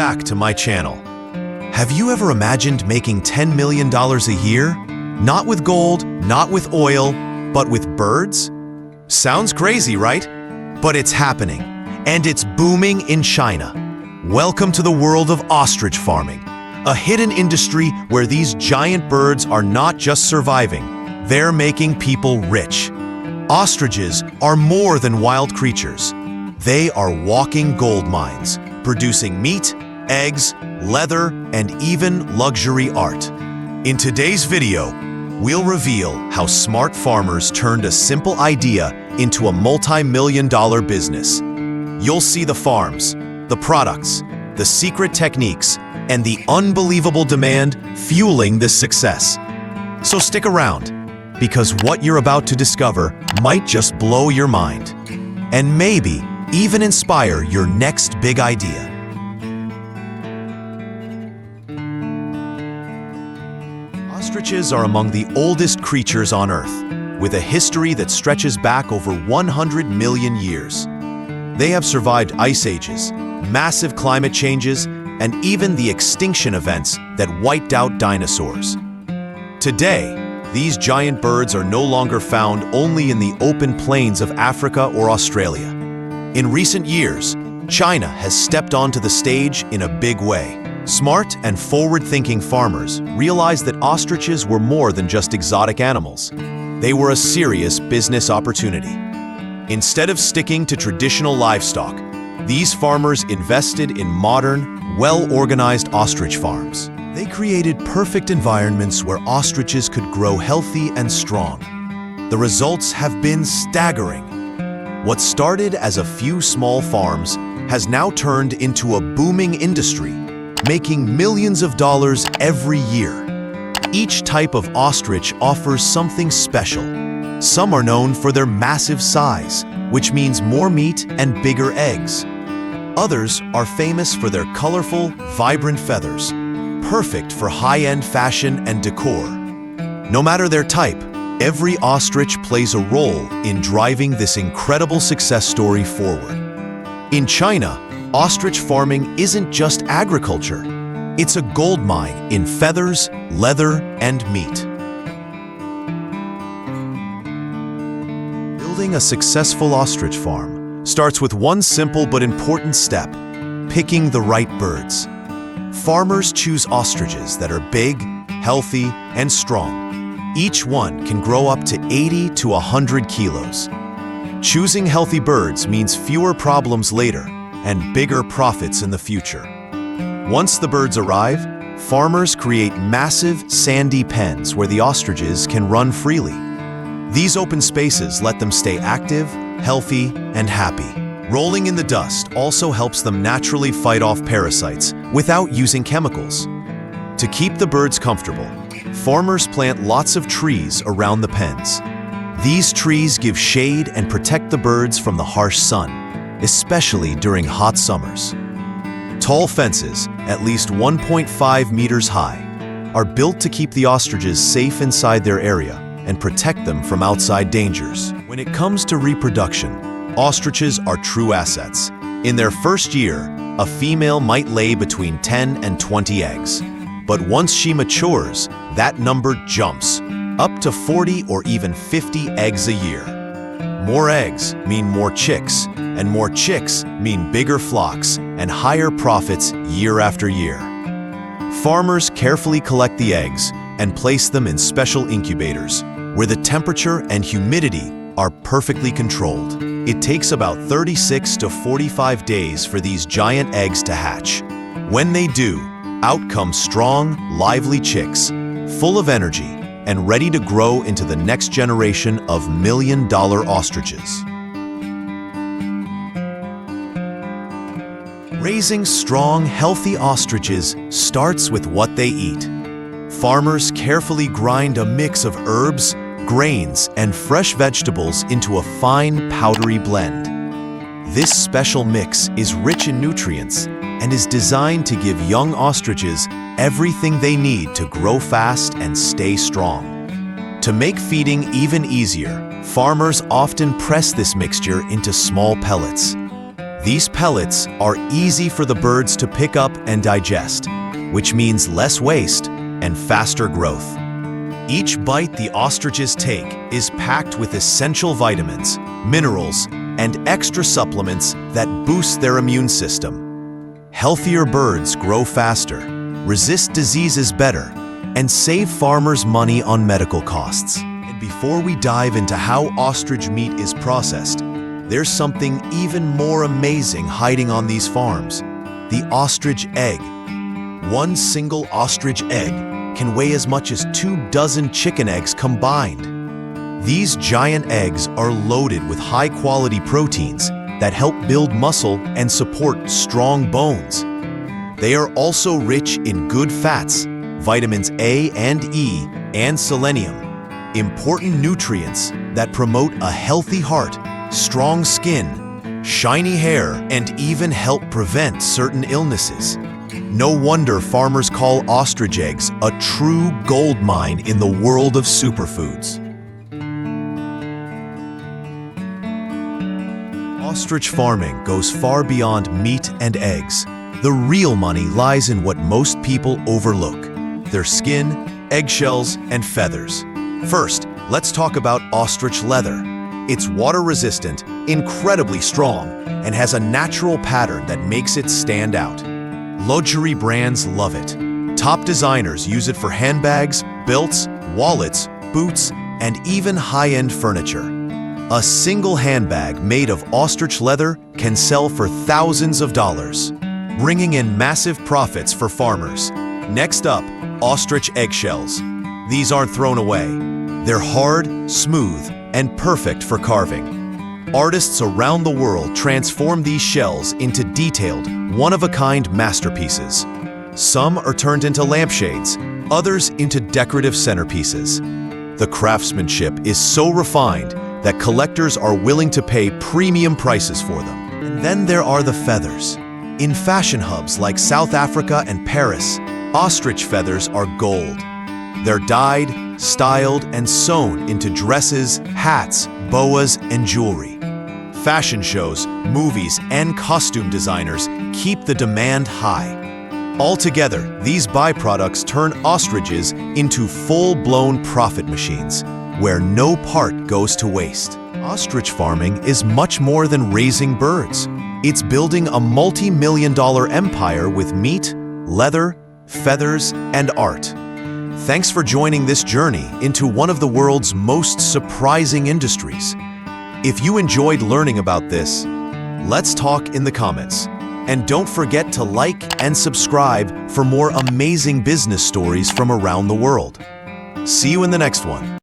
back to my channel. Have you ever imagined making $10 million a year? Not with gold, not with oil, but with birds? Sounds crazy, right? But it's happening, and it's booming in China. Welcome to the world of ostrich farming, a hidden industry where these giant birds are not just surviving, they're making people rich. Ostriches are more than wild creatures. They are walking gold mines, producing meat, eggs, leather, and even luxury art. In today's video, we'll reveal how smart farmers turned a simple idea into a multi-million-dollar business. You'll see the farms, the products, the secret techniques, and the unbelievable demand fueling this success. So stick around, because what you're about to discover might just blow your mind, and maybe even inspire your next big idea. Ostriches are among the oldest creatures on Earth, with a history that stretches back over 100 million years. They have survived ice ages, massive climate changes, and even the extinction events that wiped out dinosaurs. Today, these giant birds are no longer found only in the open plains of Africa or Australia. In recent years, China has stepped onto the stage in a big way. Smart and forward-thinking farmers realized that ostriches were more than just exotic animals. They were a serious business opportunity. Instead of sticking to traditional livestock, these farmers invested in modern, well-organized ostrich farms. They created perfect environments where ostriches could grow healthy and strong. The results have been staggering. What started as a few small farms has now turned into a booming industry, making millions of dollars every year. Each type of ostrich offers something special. Some are known for their massive size, which means more meat and bigger eggs. Others are famous for their colorful, vibrant feathers, perfect for high-end fashion and decor. No matter their type, every ostrich plays a role in driving this incredible success story forward. In China, ostrich farming isn't just agriculture. It's a gold mine in feathers, leather, and meat. Building a successful ostrich farm starts with one simple but important step: picking the right birds. Farmers choose ostriches that are big, healthy, and strong. Each one can grow up to 80 to 100 kilos. Choosing healthy birds means fewer problems later and bigger profits in the future. Once the birds arrive, farmers create massive, sandy pens where the ostriches can run freely. These open spaces let them stay active, healthy, and happy. Rolling in the dust also helps them naturally fight off parasites without using chemicals. To keep the birds comfortable, farmers plant lots of trees around the pens. These trees give shade and protect the birds from the harsh sun, especially during hot summers. Tall fences, at least 1.5 meters high, are built to keep the ostriches safe inside their area and protect them from outside dangers. When it comes to reproduction, ostriches are true assets. In their first year, a female might lay between 10 and 20 eggs. But once she matures, that number jumps, up to 40 or even 50 eggs a year. More eggs mean more chicks, and more chicks mean bigger flocks and higher profits year after year. Farmers carefully collect the eggs and place them in special incubators, where the temperature and humidity are perfectly controlled. It takes about 36 to 45 days for these giant eggs to hatch. When they do, out come strong, lively chicks, full of energy and ready to grow into the next generation of million-dollar ostriches. Raising strong, healthy ostriches starts with what they eat. Farmers carefully grind a mix of herbs, grains, and fresh vegetables into a fine, powdery blend. This special mix is rich in nutrients and is designed to give young ostriches everything they need to grow fast and stay strong. To make feeding even easier, farmers often press this mixture into small pellets. These pellets are easy for the birds to pick up and digest, which means less waste and faster growth. Each bite the ostriches take is packed with essential vitamins, minerals, and extra supplements that boost their immune system. Healthier birds grow faster, resist diseases better, and save farmers money on medical costs. And before we dive into how ostrich meat is processed, there's something even more amazing hiding on these farms: the ostrich egg. One single ostrich egg can weigh as much as 24 chicken eggs combined. These giant eggs are loaded with high-quality proteins that help build muscle and support strong bones. They are also rich in good fats, vitamins A and E, and selenium, important nutrients that promote a healthy heart, strong skin, shiny hair, and even help prevent certain illnesses. No wonder farmers call ostrich eggs a true gold mine in the world of superfoods. Ostrich farming goes far beyond meat and eggs. The real money lies in what most people overlook: their skin, eggshells, and feathers. First, let's talk about ostrich leather. It's water-resistant, incredibly strong, and has a natural pattern that makes it stand out. Luxury brands love it. Top designers use it for handbags, belts, wallets, boots, and even high-end furniture. A single handbag made of ostrich leather can sell for thousands of dollars, bringing in massive profits for farmers. Next up, ostrich eggshells. These aren't thrown away. They're hard, smooth, and perfect for carving. Artists around the world transform these shells into detailed, one-of-a-kind masterpieces. Some are turned into lampshades, others into decorative centerpieces. The craftsmanship is so refined that collectors are willing to pay premium prices for them. And then there are the feathers. In fashion hubs like South Africa and Paris, ostrich feathers are gold. They're dyed, styled, and sewn into dresses, hats, boas, and jewelry. Fashion shows, movies, and costume designers keep the demand high. Altogether, these byproducts turn ostriches into full-blown profit machines, where no part goes to waste. Ostrich farming is much more than raising birds. It's building a multi-million-dollar empire with meat, leather, feathers, and art. Thanks for joining this journey into one of the world's most surprising industries. If you enjoyed learning about this, let's talk in the comments. And don't forget to like and subscribe for more amazing business stories from around the world. See you in the next one.